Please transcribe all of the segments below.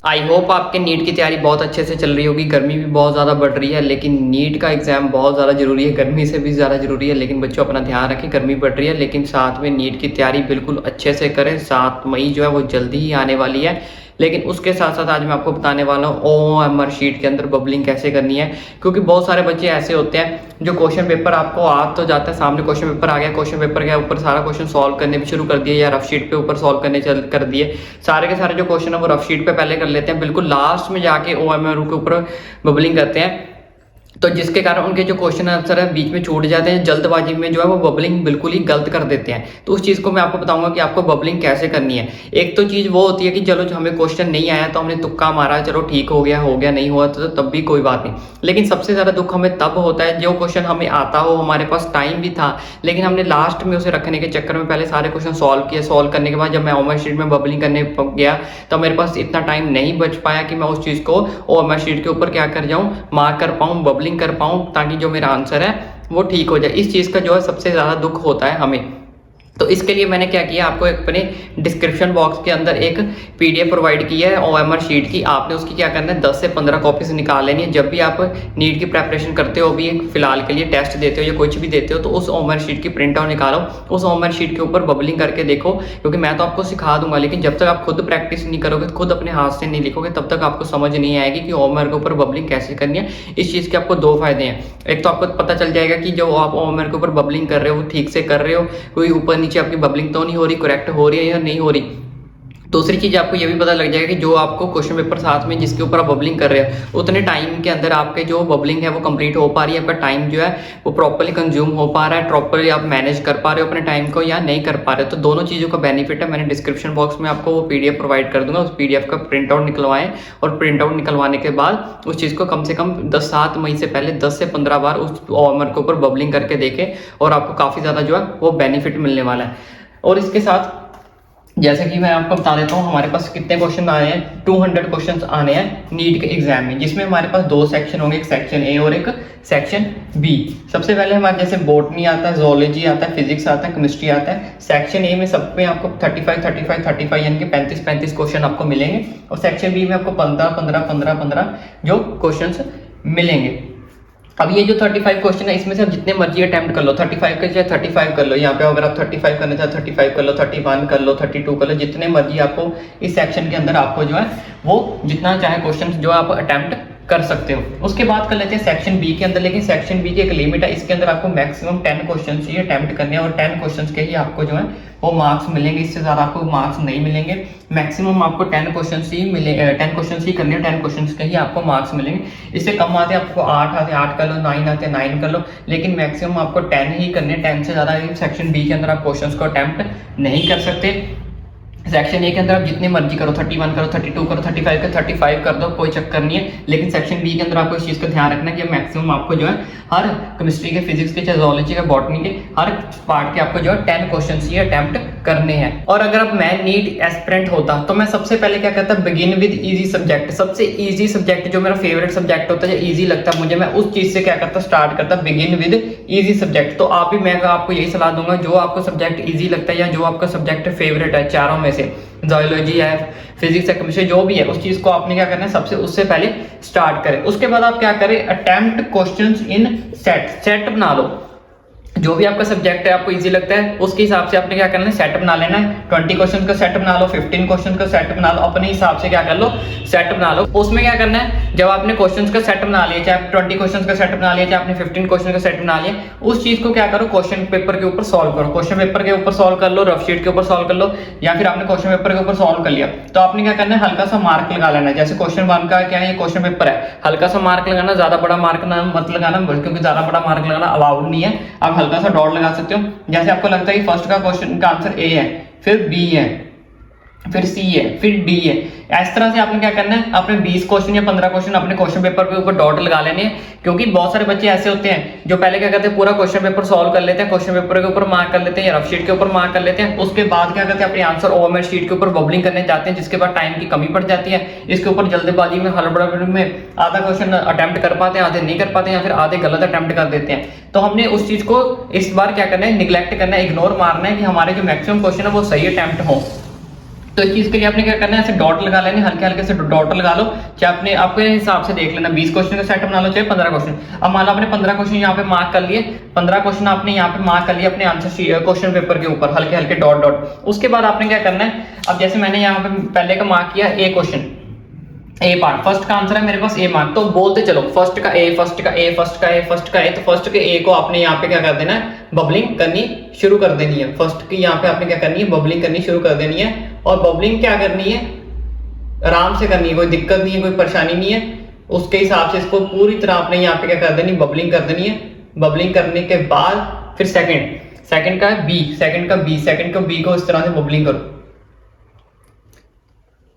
I hope आपके NEET की तैयारी बहुत अच्छे से चल रही होगी। गर्मी भी बहुत ज़्यादा बढ़ रही है, लेकिन नीट का एग्ज़ाम बहुत ज़्यादा ज़रूरी है, गर्मी से भी ज़्यादा ज़रूरी है। लेकिन बच्चों अपना ध्यान रखें, गर्मी बढ़ रही है, लेकिन साथ में नीट की तैयारी बिल्कुल अच्छे से करें। 7 मई जो है वो जल्दी ही आने वाली है, लेकिन उसके साथ साथ आज मैं आपको बताने वाला हूँ OMR शीट के अंदर बबलिंग कैसे करनी है। क्योंकि बहुत सारे बच्चे ऐसे होते हैं जो क्वेश्चन पेपर आपको आ तो जाता है, सामने क्वेश्चन पेपर आ गया, क्वेश्चन पेपर के ऊपर सारा क्वेश्चन सॉल्व करने भी शुरू कर दिए या रफ शीट पे ऊपर सॉल्व करने कर दिए। सारे के सारे जो क्वेश्चन है वो रफ शीट पे पहले कर लेते हैं, बिल्कुल लास्ट में जाके OMR के ऊपर बबलिंग करते हैं। तो जिसके कारण उनके जो क्वेश्चन आंसर है बीच में छूट जाते हैं, जल्दबाजी में जो है वो बबलिंग बिल्कुल ही गलत कर देते हैं। तो उस चीज़ को मैं आपको बताऊंगा कि आपको बबलिंग कैसे करनी है। एक तो चीज़ वो होती है कि चलो हमें क्वेश्चन नहीं आया तो हमने तुक्का मारा, चलो ठीक हो गया, नहीं हुआ तो तब भी कोई बात नहीं। लेकिन सबसे ज़्यादा दुख हमें तब होता है जो क्वेश्चन हमें आता हो, हमारे पास टाइम भी था, लेकिन हमने लास्ट में उसे रखने के चक्कर में पहले सारे क्वेश्चन सॉल्व किए। सॉल्व करने के बाद जब मैं OMR शीट में बबलिंग करने गया तो मेरे पास इतना टाइम नहीं बच पाया कि मैं उस चीज़ को OMR शीट के ऊपर क्या कर जाऊँ, मार्क कर पाऊँ, बबलिंग कर पाऊँ, ताकि जो मेरा आंसर है वो ठीक हो जाए। इस चीज़ का जो है सबसे ज़्यादा दुख होता है हमें। तो इसके लिए मैंने क्या किया, आपको अपने डिस्क्रिप्शन बॉक्स के अंदर एक PDF प्रोवाइड की है OMR शीट की। आपने उसकी क्या करना है, 10 से 15 कॉपीज निकाल लेनी है। जब भी आप नीट की प्रेपरेशन करते हो, भी फिलहाल के लिए टेस्ट देते हो या कुछ भी देते हो, तो उस OMR शीट की प्रिंट आउट निकालो, उस OMR शीट के ऊपर बबलिंग करके देखो। क्योंकि मैं तो आपको सिखा दूंगा, लेकिन जब तक आप खुद प्रैक्टिस नहीं करोगे, खुद अपने हाथ से नहीं लिखोगे, तब तक आपको समझ नहीं आएगी कि OMR के ऊपर बबलिंग कैसे करनी है। इस चीज़ के आपको 2 फायदे हैं। एक तो आपको पता चल जाएगा कि जो आप OMR के ऊपर बबलिंग कर रहे हो वो ठीक से कर रहे हो, कोई ऊपर नीचे आपकी बबलिंग तो नहीं हो रही, करेक्ट हो रही है या नहीं हो रही। दूसरी चीज आपको ये भी पता लग जाएगा कि जो आपको क्वेश्चन पेपर साथ में जिसके ऊपर आप बबलिंग कर रहे हो, उतने टाइम के अंदर आपके जो बबलिंग है वो कंप्लीट हो पा रही है, आपका टाइम जो है वो प्रॉपर्ली कंज्यूम हो पा रहा है, प्रॉपर्ली आप मैनेज कर पा रहे हो अपने टाइम को या नहीं कर पा रहे हो। तो दोनों चीज़ों का बेनिफिट है। मैंने डिस्क्रिप्शन बॉक्स में आपको वो PDF प्रोवाइड कर दूंगा, उस PDF का प्रिंट आउट निकलवाएं, और प्रिंट आउट निकलवाने के बाद उस चीज़ को कम से कम 7 मई से पहले 10 से 15 बार उस OMR के ऊपर बबलिंग करके देखें, और आपको काफ़ी ज़्यादा जो है वो बेनिफिट मिलने वाला है। और इसके साथ जैसे कि मैं आपको बता देता हूँ, हमारे पास कितने क्वेश्चन आए हैं, 200 क्वेश्चन आने हैं नीट के एग्जाम में, जिसमें हमारे पास 2 सेक्शन होंगे, एक सेक्शन A और एक सेक्शन B। सबसे पहले हमारे जैसे बॉटनी आता है, जोलॉजी आता है, फिजिक्स आता है, केमिस्ट्री आता है। सेक्शन A में सब में आपको 35 यानी कि 35 क्वेश्चन आपको मिलेंगे, और सेक्शन B में आपको 15 जो क्वेश्चन मिलेंगे। अब ये जो 35 क्वेश्चन है, इसमें से आप जितने मर्जी अटेम्प्ट कर लो, 35 के चाहे 35 कर लो, यहाँ पे अगर आप 35 करना चाहे 35 कर लो, 31 कर लो, 32 कर लो, जितने मर्जी आपको इस सेक्शन के अंदर आपको जो है वो जितना चाहे क्वेश्चन जो आप अटेम्प्ट कर सकते हो। उसके बाद कर लेते हैं सेक्शन B के अंदर, लेकिन सेक्शन B की एक लिमिट है, इसके अंदर आपको मैक्सिमम 10 क्वेश्चन ही अटेम्प्ट करने हैं, और 10 क्वेश्चन के ही आपको जो है वो मार्क्स मिलेंगे, इससे ज़्यादा आपको मार्क्स नहीं मिलेंगे। मैक्सिमम आपको 10 क्वेश्चन ही मिले, 10 क्वेश्चन ही करने हैं, 10 क्वेश्चन के ही आपको मार्क्स मिलेंगे। इससे कम आते हैं आपको 8 आते 8 कर लो, 9 आते 9 कर लो, लेकिन मैक्सिमम आपको 10 ही करने, 10 से ज़्यादा सेक्शन B के अंदर आप क्वेश्चन को अटेम्प्ट नहीं कर सकते। सेक्शन A के अंदर आप जितने मर्जी करो, 31 करो, 32 करो, 35 कर दो, कोई चक्कर नहीं है। लेकिन सेक्शन B के अंदर आपको इस चीज़ का ध्यान रखना है कि मैक्सिमम आपको जो है हर केमिस्ट्री के, फिजिक्स के, जोलॉजी के, बॉटनी के हर पार्ट के आपको जो है 10 क्वेश्चन ही अटेम्प्ट करने हैं। और अगर आप मैं नीट एस्पिरेंट होता तो मैं सबसे पहले क्या करता, बिगिन विद इजी सब्जेक्ट। सबसे इजी सब्जेक्ट जो मेरा फेवरेट सब्जेक्ट होता है, जो इजी लगता है मुझे, मैं उस चीज़ से क्या करता, स्टार्ट करता बिगिन विद इजी सब्जेक्ट। तो आप भी, मैं आपको यही सलाह दूंगा, जो आपको सब्जेक्ट इजी लगता है या जो आपका सब्जेक्ट फेवरेट है चारों में से, जोलॉजी है, फिजिक्स है, केमिस्ट्री, जो भी है, उस चीज को आपने क्या करना है, सबसे उससे पहले स्टार्ट करें। उसके बाद आप क्या करें, अटेम्प्ट क्वेश्चंस इन सेट बना लो। जो भी आपका सब्जेक्ट है आपको इजी लगता है, उसके हिसाब से आपने क्या करना है, सेट बना लेना है। 20 क्वेश्चन का सेट बना लो, 15 क्वेश्चन का सेट बना लो, अपने हिसाब से क्या कर लो, सेट बना लो। उसमें क्या करना है, जब आपने क्वेश्चंस का सेट बना लिया, चाहे 20 क्वेश्चन का सेट बना लिया, चाहे आपने 15 क्वेश्चन का सेट बना लिया, उस चीज को क्या करो, क्वेश्चन पेपर के ऊपर सॉल्व करो। क्वेश्चन पेपर के ऊपर सॉल्व कर लो, रफ शीट के ऊपर सॉल्व कर लो, या फिर आपने क्वेश्चन पेपर के ऊपर सॉल्व कर लिया, तो आपने क्या करना है, हल्का सा मार्क लगा लेना है। जैसे क्वेश्चन 1 का क्या है, ये क्वेश्चन पेपर है, हल्का सा मार्क लगाना, ज्यादा बड़ा मार्क मत लगाना, क्योंकि ज्यादा बड़ा मार्क लगाना अलाउड नहीं है। आप हल्का सा डॉट लगा सकते हो। जैसे आपको लगता है कि फर्स्ट का क्वेश्चन का आंसर A है, फिर B है, फिर C है, फिर D है, इस तरह से आपने क्या करना है, अपने 20 क्वेश्चन या 15 क्वेश्चन अपने क्वेश्चन पेपर के ऊपर डॉट लगा लेने हैं। क्योंकि बहुत सारे बच्चे ऐसे होते हैं जो पहले क्या करते हैं, पूरा क्वेश्चन पेपर सॉल्व कर लेते हैं, क्वेश्चन पेपर के ऊपर मार्क कर लेते हैं या रफ शीट के ऊपर मार्क कर लेते हैं। उसके बाद क्या करते हैं, अपने आंसर OMR शीट के ऊपर बबलिंग करने जाते हैं, जिसके बाद टाइम की कमी पड़ जाती है। इसके ऊपर जल्दबाजी में, हड़बड़ी में आधा क्वेश्चन अटेम्प्ट कर पाते हैं, आधे नहीं कर पाते, या फिर आधे गलत अटेम्प्ट कर देते हैं। तो हमने उस चीज को इस बार क्या करना है, निगलेक्ट करना है, इग्नोर मारना है कि हमारे जो मैक्सिमम क्वेश्चन है वो सही अटेम्प्ट हो। तो इस चीज के लिए आपने क्या करना है, ऐसे डॉट लगा लेने, हल्के हल्के से डॉट लगा लो, चाहे अपने आपके हिसाब से देख लेना, 20 क्वेश्चन का सेट बना लो, चाहे 15 क्वेश्चन। अब मान लो आपने 15 क्वेश्चन यहाँ पे मार्क कर लिए, 15 क्वेश्चन आपने यहाँ पे मार्क कर लिए अपने आंसर क्वेश्चन पेपर के ऊपर, हल्के हल्के डॉट डॉट। उसके बाद आपने क्या करना है, अब जैसे मैंने यहाँ पे पहले का मार्क किया ए क्वेश्चन, ए पार्ट, फर्स्ट का आंसर है मेरे पास ए मार्क, तो बोलते चलो फर्स्ट का ए, फर्स्ट का ए, फर्स्ट का ए, फर्स्ट का ए। तो फर्स्ट के ए को आपने यहाँ पे क्या कर देना है, बबलिंग करनी शुरू कर देनी है। फर्स्ट की यहाँ पे आपने क्या करनी है, बबलिंग करनी शुरू कर देनी है। और बबलिंग क्या करनी है, आराम से करनी है, कोई दिक्कत नहीं है, कोई परेशानी नहीं है। उसके हिसाब से इसको पूरी तरह आपने यहाँ पे क्या कर देनी, बबलिंग कर देनी है। बबलिंग करने के बाद फिर सेकंड का बी, सेकंड का बी को इस तरह से बबलिंग करो,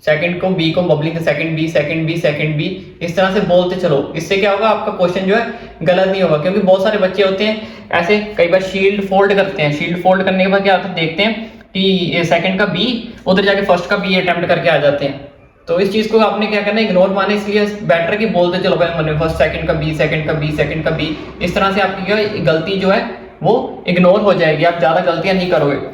सेकंड को बी को बबलिंग, सेकंड बी, इस तरह से बोलते चलो। इससे क्या होगा, आपका क्वेश्चन जो है गलत नहीं होगा। क्योंकि बहुत सारे बच्चे होते हैं ऐसे, कई बार शील्ड फोल्ड करते हैं, शील्ड फोल्ड करने के बाद क्या होता है, देखते हैं कि सेकंड का बी उधर जाके फर्स्ट का बी अटेम्प्ट करके आ जाते हैं। तो इस चीज को आपने क्या करना है, इग्नोर मारना, इसलिए बेटर कि बोलते चलो पहले मन में फर्स्ट सेकंड का बी, सेकंड का बी। इस तरह से आपकी क्या गलती जो है वो इग्नोर हो जाएगी, आप ज्यादा गलतियां नहीं करोगे।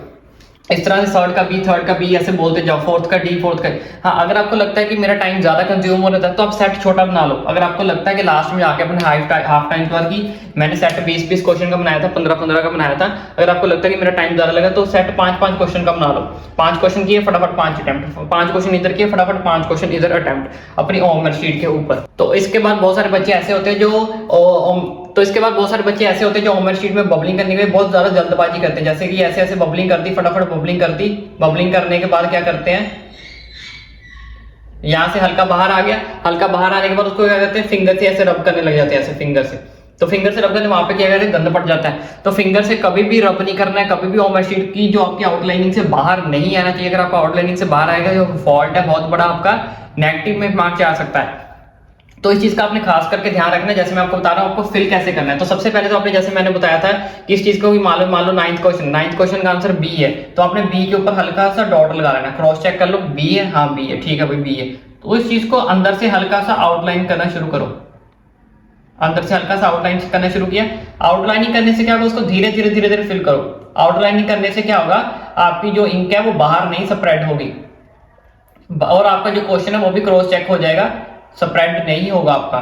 इस तरह से थर्ड का बी ऐसे बोलते जाओ, फोर्थ का डी, फोर्थ का। हाँ, अगर आपको लगता है कि मेरा टाइम ज्यादा कंज्यूम हो रहा है तो आप सेट छोटा बना लो। अगर आपको लगता है कि लास्ट में आके अपने हाफ टाइम के बाद की मैंने सेट 20 क्वेश्चन का बनाया था, 15 का बनाया था, अगर आपको लगता है कि मेरा टाइम ज्यादा लगा तो सेट 5 क्वेश्चन का बना लो। 5 क्वेश्चन किए फटाफट 5 अटेम्प्ट, 5 क्वेश्चन इधर किए फटाफट 5 क्वेश्चन इधर अटेम्प्ट अपनी होमवर्क शीट के ऊपर। तो इसके बाद बहुत सारे बच्चे ऐसे होते हैं जो होमवर्क शीट में बबलिंग करने के लिए बहुत ज्यादा जल्दबाजी करते हैं। जैसे कि ऐसे बबलिंग कर दी, फटाफट बबलिंग कर दी। बबलिंग करने के बाद क्या करते हैं, यहां से हल्का बाहर आ गया, हल्का बाहर आने के बाद उसको क्या करते हैं, फिंगर से ऐसे रब करने लग जाते हैं, ऐसे फिंगर से। तो फिंगर से रब करने वहां पे क्या कहते हैं, गंद पड़ जाता है। तो फिंगर से कभी भी रब नहीं करना है, कभी भी होमवर्क शीट की जो आपकी आउटलाइनिंग से बाहर नहीं आना चाहिए। अगर आपका आउटलाइनिंग से बाहर आएगा, जो फॉल्ट है बहुत बड़ा, आपका नेगेटिव में मार्क्स आ सकता है। तो इस चीज का आपने खास करके ध्यान रखना है। जैसे मैं आपको बता रहा हूँ आपको फिल कैसे करना है। तो सबसे पहले तो आपने, जैसे मैंने बताया था कि इस चीज को भी मान लो 9th क्वेश्चन का आंसर बी है, तो आपने बी के ऊपर हल्का सा डॉट लगा लेना, क्रॉस चेक कर लो, बी है, हाँ बी है, ठीक है भाई बी है। तो इस चीज को अंदर से हल्का सा आउटलाइन करना शुरू करो, अंदर से हल्का सा आउटलाइन करना शुरू किया। आउटलाइनिंग करने से क्या होगा, उसको धीरे धीरे फिल करो। आउटलाइनिंग करने से क्या होगा, आपकी जो इंक है वो बाहर नहीं स्प्रेड होगी, और आपका जो क्वेश्चन है वो भी क्रॉस चेक हो जाएगा, स्प्रेड नहीं होगा आपका।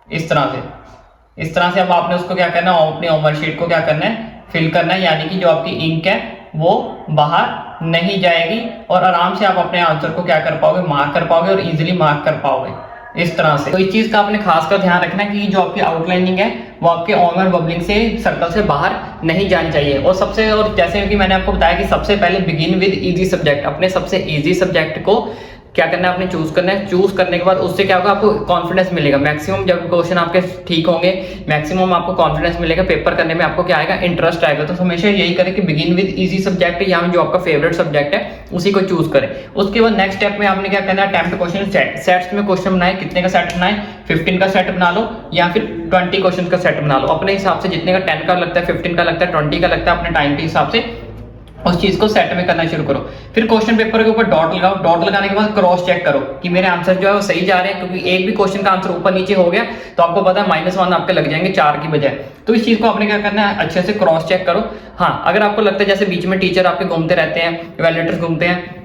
इस तरह से अब आपने उसको क्या करना है, अपनी होमवर्क शीट को क्या करना है, फिल करना है। यानी कि जो आपकी इंक है वो बाहर नहीं जाएगी, और आराम से आप अपने आंसर को क्या कर पाओगे, मार्क कर पाओगे, और इजीली मार्क कर पाओगे इस तरह से। तो इस चीज का आपने खासकर ध्यान रखना है कि जो आपकी आउटलाइनिंग है वो आपके ऑनर बबलिंग से, सर्कल से बाहर नहीं जानी चाहिए। और जैसे कि मैंने आपको बताया कि सबसे पहले बिगिन विद इजी सब्जेक्ट, अपने सबसे इजी सब्जेक्ट को क्या करना है, आपने चूज करना है। चूज करने के बाद उससे क्या होगा, आपको कॉन्फिडेंस मिलेगा। मैक्सिमम जब क्वेश्चन आपके ठीक होंगे, मैक्सिमम आपको कॉन्फिडेंस मिलेगा, पेपर करने में आपको क्या आएगा, इंटरेस्ट आएगा। तो हमेशा यही करें कि बिगिन विद इजी सब्जेक्ट, या जो आपका फेवरेट सब्जेक्ट है उसी को चूज करें। उसके बाद नेक्स्ट स्टेप में आपने क्या करना है, अटेम्प्ट क्वेश्चन सेट। सेट्स में क्वेश्चन बनाए, कितने का सेट बनाए, 15 का सेट बना लो, या फिर 20 क्वेश्चन का सेट बना लो, अपने हिसाब से। जितने का 10 का लगता है, 15 का लगता है, 20 का लगता है, अपने टाइम के हिसाब से उस चीज को सेट में करना शुरू करो। फिर क्वेश्चन पेपर के ऊपर डॉट लगाओ। डॉट लगाने के बाद क्रॉस चेक करो कि मेरे आंसर जो है वो सही जा रहे हैं, क्योंकि एक भी क्वेश्चन का आंसर ऊपर नीचे हो गया तो आपको पता है -1 आपके लग जाएंगे 4 की बजाय। तो इस चीज को आपने क्या करना है, अच्छे से क्रॉस चेक करो। हाँ, अगर आपको लगता है जैसे बीच में टीचर आपके घूमते रहते हैं, इवैल्यूएटर्स घूमते हैं,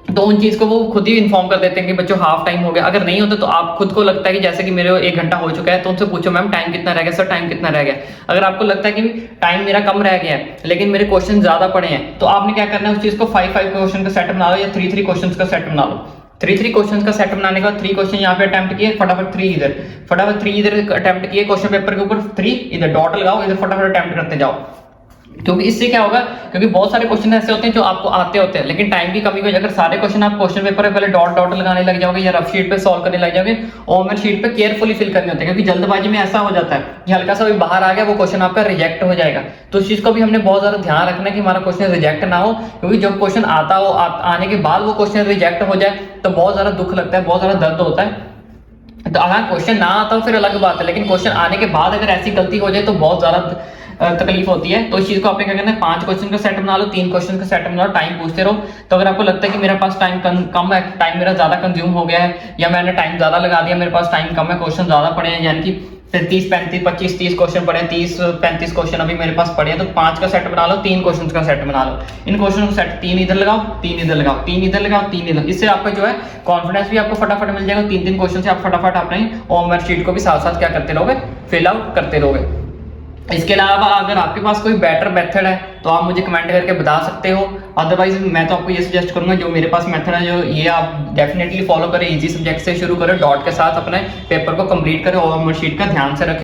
तो उन चीज को वो खुद ही इन्फॉर्म कर देते हैं कि बच्चों हाफ टाइम हो गया। अगर नहीं होता तो आप खुद को लगता है कि जैसे कि मेरे 1 घंटा हो चुका है, तो उनसे पूछो मैम टाइम कितना रह गया, सर टाइम कितना रह गया। अगर आपको लगता है कि टाइम मेरा कम रह गया है लेकिन मेरे क्वेश्चन ज्यादा पड़े हैं, तो आपने क्या करना है, उस चीज को 5 क्वेश्चन का सेट बना लो, या 3 क्वेश्चन का सेट बना लो। 3 क्वेश्चन का सेट बनाने के बाद 3 क्वेश्चन यहाँ पे अटेम्प्ट किए, फटाफट 3 इधर अटेम्प्ट किए, क्वेश्चन पेपर के ऊपर 3 इधर डॉट लगाओ, इधर फटाफट अटेम्प्ट करते जाओ। क्योंकि इससे क्या होगा, क्योंकि बहुत सारे क्वेश्चन ऐसे होते हैं जो आपको आते होते हैं लेकिन टाइम की कमी की वजह, अगर सारे क्वेश्चन आप क्वेश्चन पेपर पे पहले डॉट लगाने लग जाओगे या रफ शीट पे सॉल्व करने लग जाओगे, होमवर्क शीट पे केयरफुली फिल करने होते हैं। क्योंकि जल्दबाजी में ऐसा हो जाता है कि हल्का सा भी बाहर आ गया, वो क्वेश्चन आपका रिजेक्ट हो जाएगा। तो इस चीज को भी हमने बहुत ज्यादा ध्यान रखना है कि हमारा क्वेश्चन रिजेक्ट ना हो, क्योंकि जब क्वेश्चन आता हो, आने के बाद वो क्वेश्चन रिजेक्ट हो जाए तो बहुत ज्यादा दुख लगता है, बहुत ज्यादा दर्द होता है। तो अगर क्वेश्चन ना आता हो फिर अलग बात है, लेकिन क्वेश्चन आने के बाद अगर ऐसी गलती हो जाए तो बहुत ज्यादा तकलीफ होती है। तो इस चीज को आपने क्या करना है, 5 क्वेश्चन का सेट बना लो, 3 क्वेश्चन का सेट बना लो, टाइम पूछते रहो। तो अगर आपको लगता है कि मेरे पास टाइम कम है, टाइम मेरा ज्यादा कंज्यूम हो गया है, या मैंने टाइम ज्यादा लगा दिया, मेरे पास टाइम कम है, क्वेश्चन ज्यादा पड़े हैं, यानी कि फिर 30 35 25 30 क्वेश्चन पड़े हैं, 30 35 क्वेश्चन अभी मेरे पास पड़े हैं, तो 5 का सेट बना लो, 3 क्वेश्चन का सेट बना लो। इन क्वेश्चन का सेट 3 इधर लगाओ, 3 इधर लगाओ, 3 इधर लगाओ, 3 इधर। इससे आपका जो है कॉन्फिडेंस भी आपको फटाफट मिल जाएगा। 3 क्वेश्चन से आप फटाफट अपने होमवर्क शीट को भी साथ साथ क्या करते रहोगे, फिल आउट करते रहोगे। इसके अलावा अगर आपके पास कोई बेटर मेथड है तो आप मुझे कमेंट करके बता सकते हो। अदरवाइज मैं तो आपको ये सजेस्ट करूंगा, जो मेरे पास मेथड है जो ये आप डेफिनेटली फॉलो करें। इजी सब्जेक्ट से शुरू करें, डॉट के साथ अपने पेपर को कंप्लीट करें, होमवर्क शीट का ध्यान से रखें।